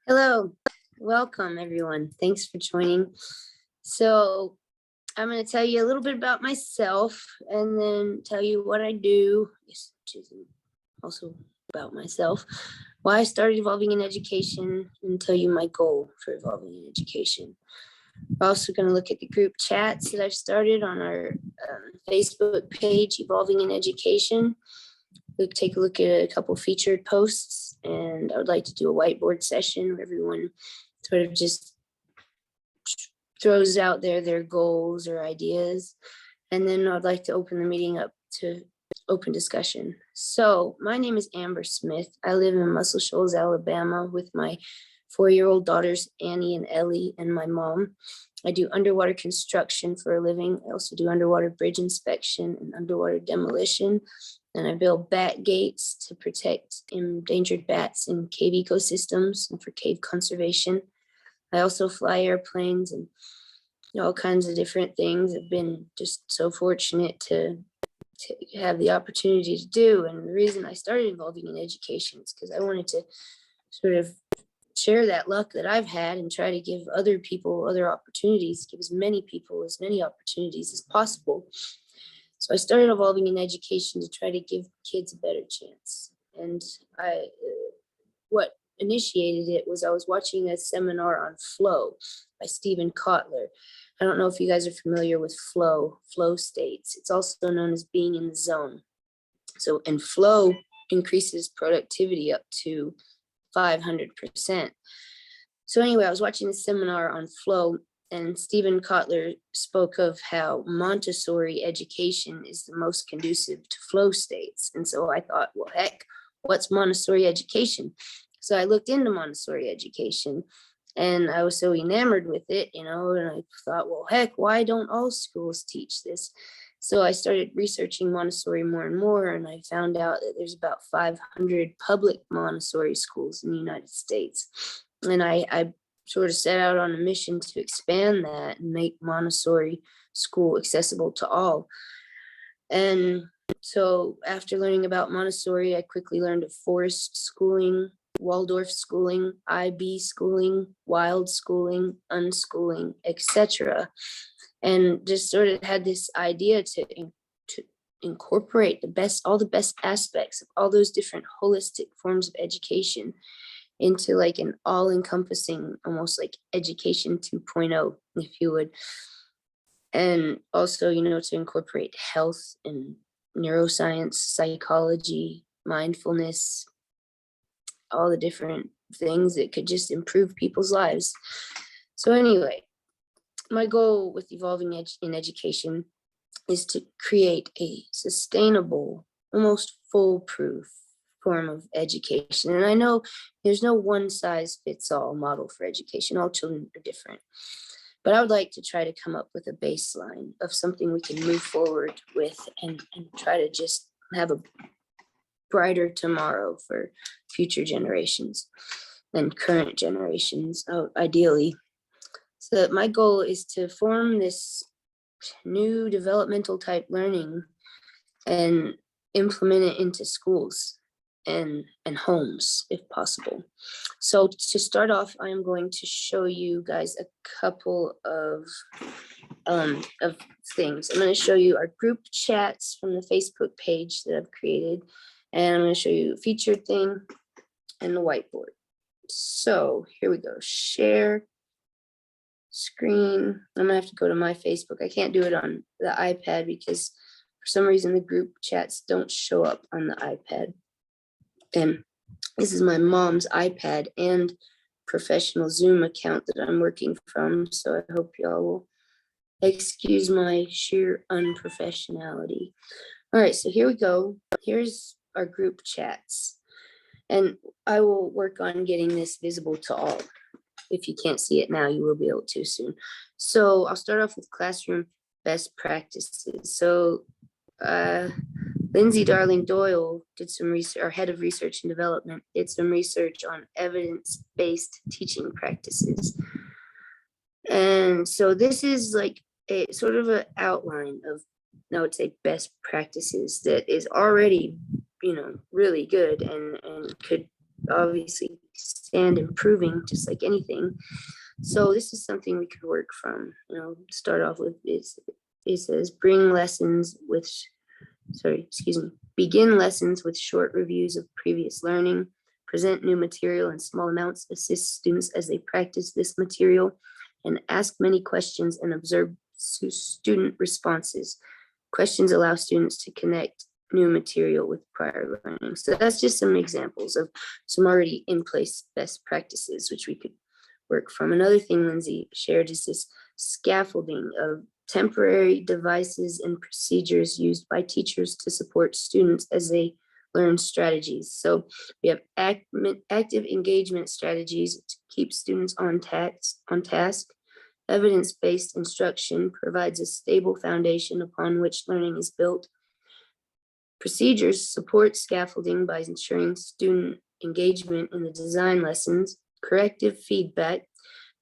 Hello, welcome everyone. Thanks for joining. So I'm going to tell you a little bit about myself and then tell you what I do, which is also about myself, why I started evolving in education, and tell you my goal for evolving in education. We're also going to look at the group chats that I've started on our Facebook page, Evolving in Education. We'll take a look at a couple featured posts, and I would like to do a whiteboard session where everyone sort of just throws out their goals or ideas. And then I'd like to open the meeting up to open discussion. So my name is Amber Smith. I live in Muscle Shoals, Alabama with my 4-year-old daughters, Annie and Ellie, and my mom. I do underwater construction for a living. I also do underwater bridge inspection and underwater demolition. And I build bat gates to protect endangered bats in cave ecosystems and for cave conservation. I also fly airplanes and all kinds of different things. I've been just so fortunate to have the opportunity to do. And the reason I started evolving in education is because I wanted to sort of share that luck that I've had and try to give other people other opportunities, give as many people as many opportunities as possible. So I started evolving in education to try to give kids a better chance. And what initiated it was I was watching a seminar on flow by Stephen Kotler. I don't know if you guys are familiar with flow states. It's also known as being in the zone. So, and flow increases productivity up to 500%. So anyway, I was watching a seminar on flow, and Stephen Kotler spoke of how Montessori education is the most conducive to flow states. And so I thought, well, heck, what's Montessori education? So I looked into Montessori education, and I was so enamored with it, and I thought, well, heck, why don't all schools teach this? So I started researching Montessori more and more, and I found out that there's about 500 public Montessori schools in the United States. And I sort of set out on a mission to expand that and make Montessori school accessible to all. And so after learning about Montessori, I quickly learned of forest schooling, Waldorf schooling, IB schooling, wild schooling, unschooling, etc. And just sort of had this idea to incorporate all the best aspects of all those different holistic forms of education into like an all-encompassing, almost like education 2.0, if you would. And also, to incorporate health and neuroscience, psychology, mindfulness, all the different things that could just improve people's lives. So anyway, my goal with evolving in education is to create a sustainable, almost foolproof form of education. And I know there's no one size fits all model for education. All children are different. But I would like to try to come up with a baseline of something we can move forward with and try to just have a brighter tomorrow for future generations and current generations, ideally. So my goal is to form this new developmental type learning and implement it into schools and homes if possible. So to start off, I'm going to show you guys a couple of things. I'm going to show you our group chats from the Facebook page that I've created, and I'm going to show you a featured thing and the whiteboard. So here we go. Share screen. I'm gonna have to go to my Facebook. I can't do it on the iPad because for some reason the group chats don't show up on the iPad. And this is my mom's iPad and professional Zoom account that I'm working from. So I hope y'all will excuse my sheer unprofessionality. All right, so here we go. Here's our group chats. And I will work on getting this visible to all. If you can't see it now, you will be able to soon. So I'll start off with classroom best practices. So Lindsay Darling Doyle did some research, our head of research and development, did some research on evidence-based teaching practices. And so this is like a sort of an outline of, I would say, best practices that is already really good and could obviously stand improving just like anything. So this is something we could work from, start off with. It says begin lessons with short reviews of previous learning, present new material in small amounts, assist students as they practice this material, and ask many questions and observe student responses. Questions allow students to connect new material with prior learning. So that's just some examples of some already in place best practices, which we could work from. Another thing Lindsay shared is this scaffolding of temporary devices and procedures used by teachers to support students as they learn strategies. So we have active engagement strategies to keep students on task. Evidence-based instruction provides a stable foundation upon which learning is built. Procedures support scaffolding by ensuring student engagement in the design lessons. Corrective feedback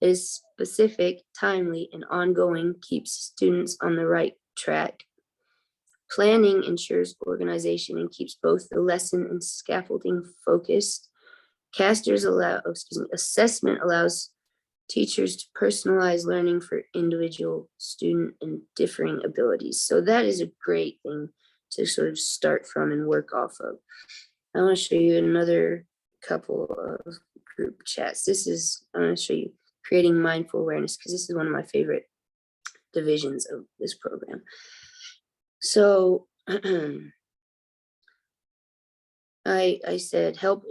is specific, timely, and ongoing, keeps students on the right track. Planning ensures organization and keeps both the lesson and scaffolding focused. Assessment allows teachers to personalize learning for individual student and differing abilities. So that is a great thing to sort of start from and work off of. I want to show you another couple of group chats. I want to show you creating mindful awareness, because this is one of my favorite divisions of this program. So I said, help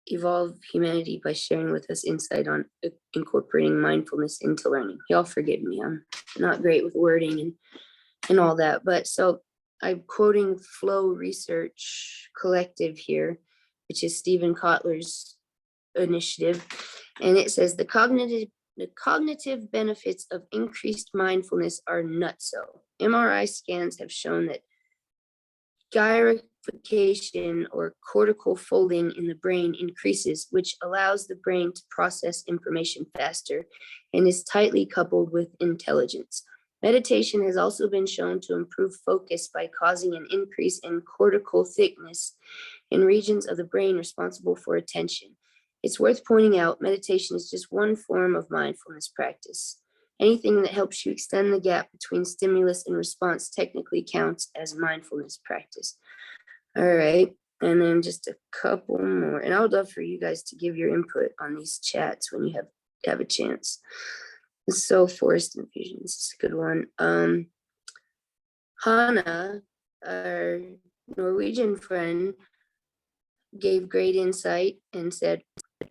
evolve humanity by sharing with us insight on incorporating mindfulness into learning. Y'all forgive me, I'm not great with wording and all that, but so I'm quoting Flow Research Collective here, which is Stephen Kotler's initiative. And it says the cognitive benefits of increased mindfulness are nutso. MRI scans have shown that gyrification or cortical folding in the brain increases, which allows the brain to process information faster and is tightly coupled with intelligence. Meditation has also been shown to improve focus by causing an increase in cortical thickness in regions of the brain responsible for attention. It's worth pointing out, meditation is just one form of mindfulness practice. Anything that helps you extend the gap between stimulus and response technically counts as mindfulness practice. All right, and then just a couple more. And I would love for you guys to give your input on these chats when you have a chance. So forest infusion, this is a good one. Hannah, our Norwegian friend, gave great insight and said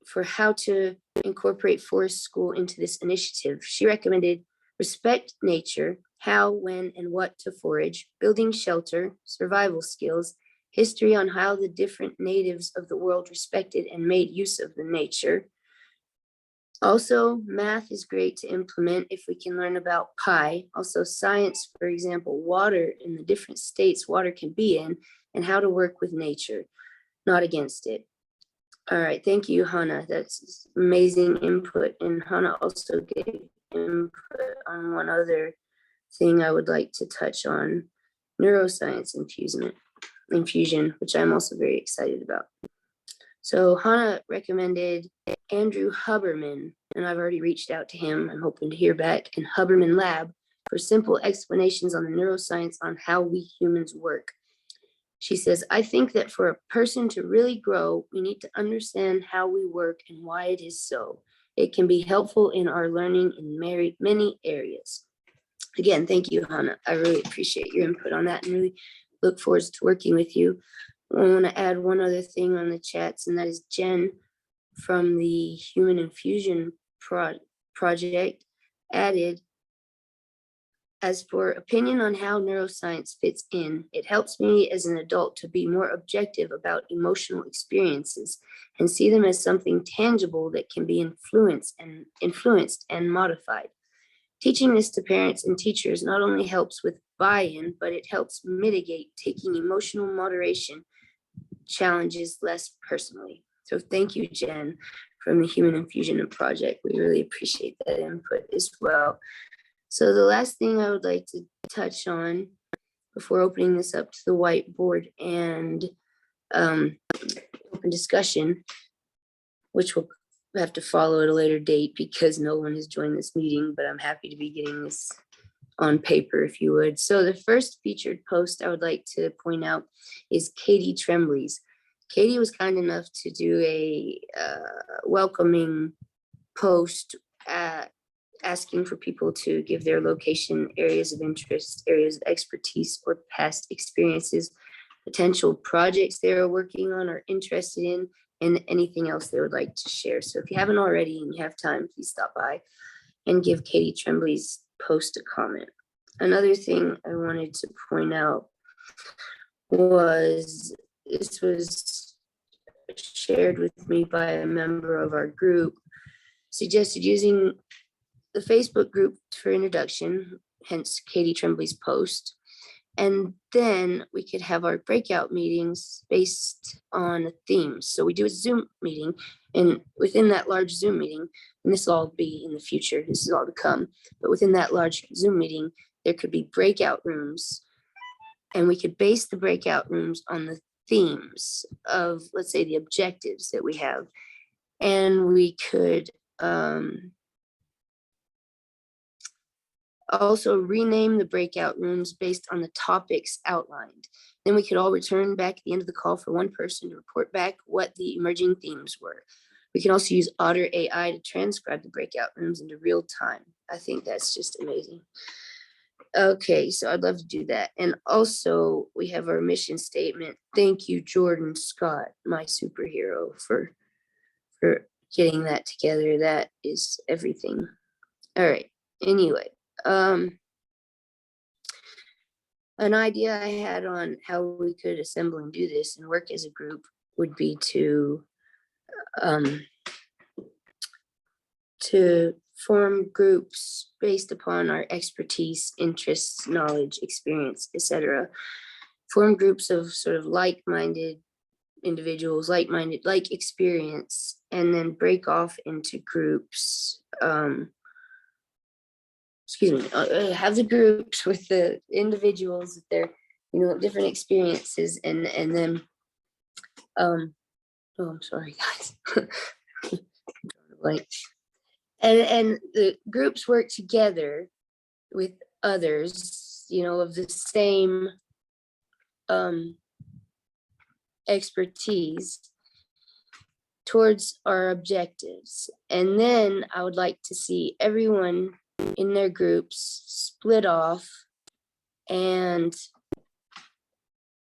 for how to incorporate forest school into this initiative. She recommended respect nature, how, when, and what to forage, building shelter, survival skills, history on how the different natives of the world respected and made use of the nature. Also, math is great to implement if we can learn about pi. Also, science, for example, water in the different states water can be in, and how to work with nature, not against it. All right, thank you, Hannah. That's amazing input. And Hannah also gave input on one other thing I would like to touch on, neuroscience infusion, which I'm also very excited about. So Hannah recommended Andrew Huberman, and I've already reached out to him. I'm hoping to hear back, and Huberman Lab for simple explanations on the neuroscience on how we humans work. She says, I think that for a person to really grow, we need to understand how we work and why it is so. It can be helpful in our learning in many areas. Again, thank you, Hannah. I really appreciate your input on that and really look forward to working with you. I want to add one other thing on the chats, and that is Jen from the Human Infusion Project added, as for opinion on how neuroscience fits in, it helps me as an adult to be more objective about emotional experiences and see them as something tangible that can be influenced and modified. Teaching this to parents and teachers not only helps with buy-in, but it helps mitigate taking emotional moderation challenges less personally. So thank you, Jen, from the Human Infusion Project. We really appreciate that input as well. So the last thing I would like to touch on before opening this up to the whiteboard and open discussion, which will have to follow at a later date because no one has joined this meeting, but I'm happy to be getting this on paper, if you would. So the first featured post I would like to point out is Katie Tremblay's. Katie was kind enough to do a welcoming post asking for people to give their location, areas of interest, areas of expertise, or past experiences, potential projects they are working on or interested in, and anything else they would like to share. So if you haven't already and you have time, please stop by and give Katie Tremblay's post a comment. Another thing I wanted to point out was this was shared with me by a member of our group, suggested using the Facebook group for introduction, hence Katie Tremblay's post. And then we could have our breakout meetings based on themes. So we do a Zoom meeting, and within that large Zoom meeting, and this will all be in the future, this is all to come, but within that large Zoom meeting, there could be breakout rooms, and we could base the breakout rooms on the themes of, let's say, the objectives that we have. And we could also rename the breakout rooms based on the topics outlined. Then we could all return back at the end of the call for one person to report back what the emerging themes were. We can also use Otter AI to transcribe the breakout rooms into real time. I think that's just amazing. Okay, so I'd love to do that. And also we have our mission statement. Thank you, Jordan Scott, my superhero, for getting that together. That is everything. All right, anyway. An idea I had on how we could assemble and do this and work as a group would be to form groups based upon our expertise, interests, knowledge, experience, etc. Form groups of sort of like-minded individuals, like experience, and then break off into groups. Have the groups with the individuals, their, different experiences, and then, oh, I'm sorry, guys. Like, and the groups work together with others, of the same expertise towards our objectives. And then I would like to see everyone in their groups split off and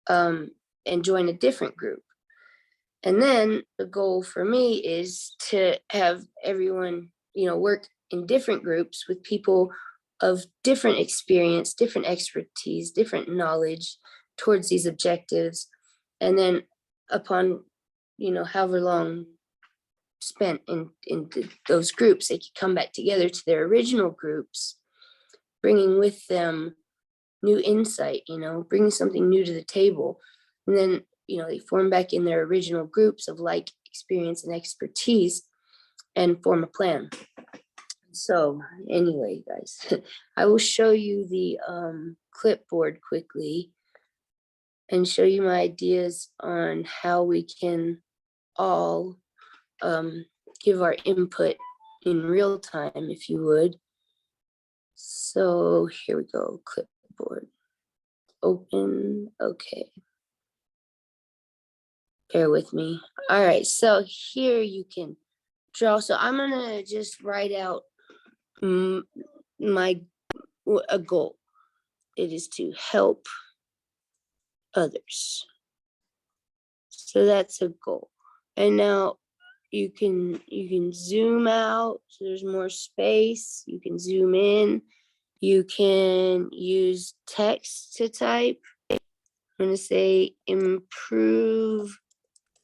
join a different group. And then the goal for me is to have everyone, work in different groups with people of different experience, different expertise, different knowledge towards these objectives. And then upon, however long spent in those groups, they could come back together to their original groups, bringing with them new insight, bringing something new to the table. And then, they form back in their original groups of like experience and expertise and form a plan. So anyway, guys, I will show you the clipboard quickly and show you my ideas on how we can all give our input in real time, if you would. So here we go, clipboard, open, okay. Bear with me. All right, so here you can draw. So I'm gonna just write out a goal. It is to help others. So that's a goal. And now you can zoom out, so there's more space. You can zoom in. You can use text to type. I'm gonna say improve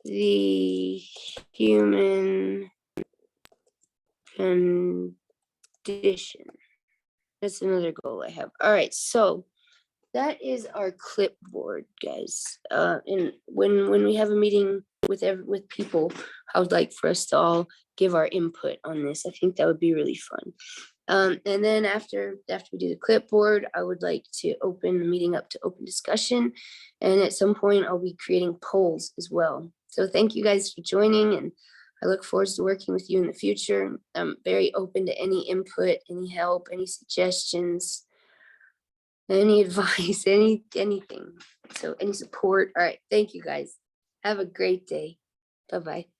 the human condition. That's another goal I have. All right, so that is our clipboard, guys. And when we have a meeting with people, I would like for us to all give our input on this. I think that would be really fun. And then after we do the clipboard, I would like to open the meeting up to open discussion. And at some point, I'll be creating polls as well. So thank you guys for joining, and I look forward to working with you in the future. I'm very open to any input, any help, any suggestions, any advice, anything. So any support. All right. Thank you guys. Have a great day. Bye-bye.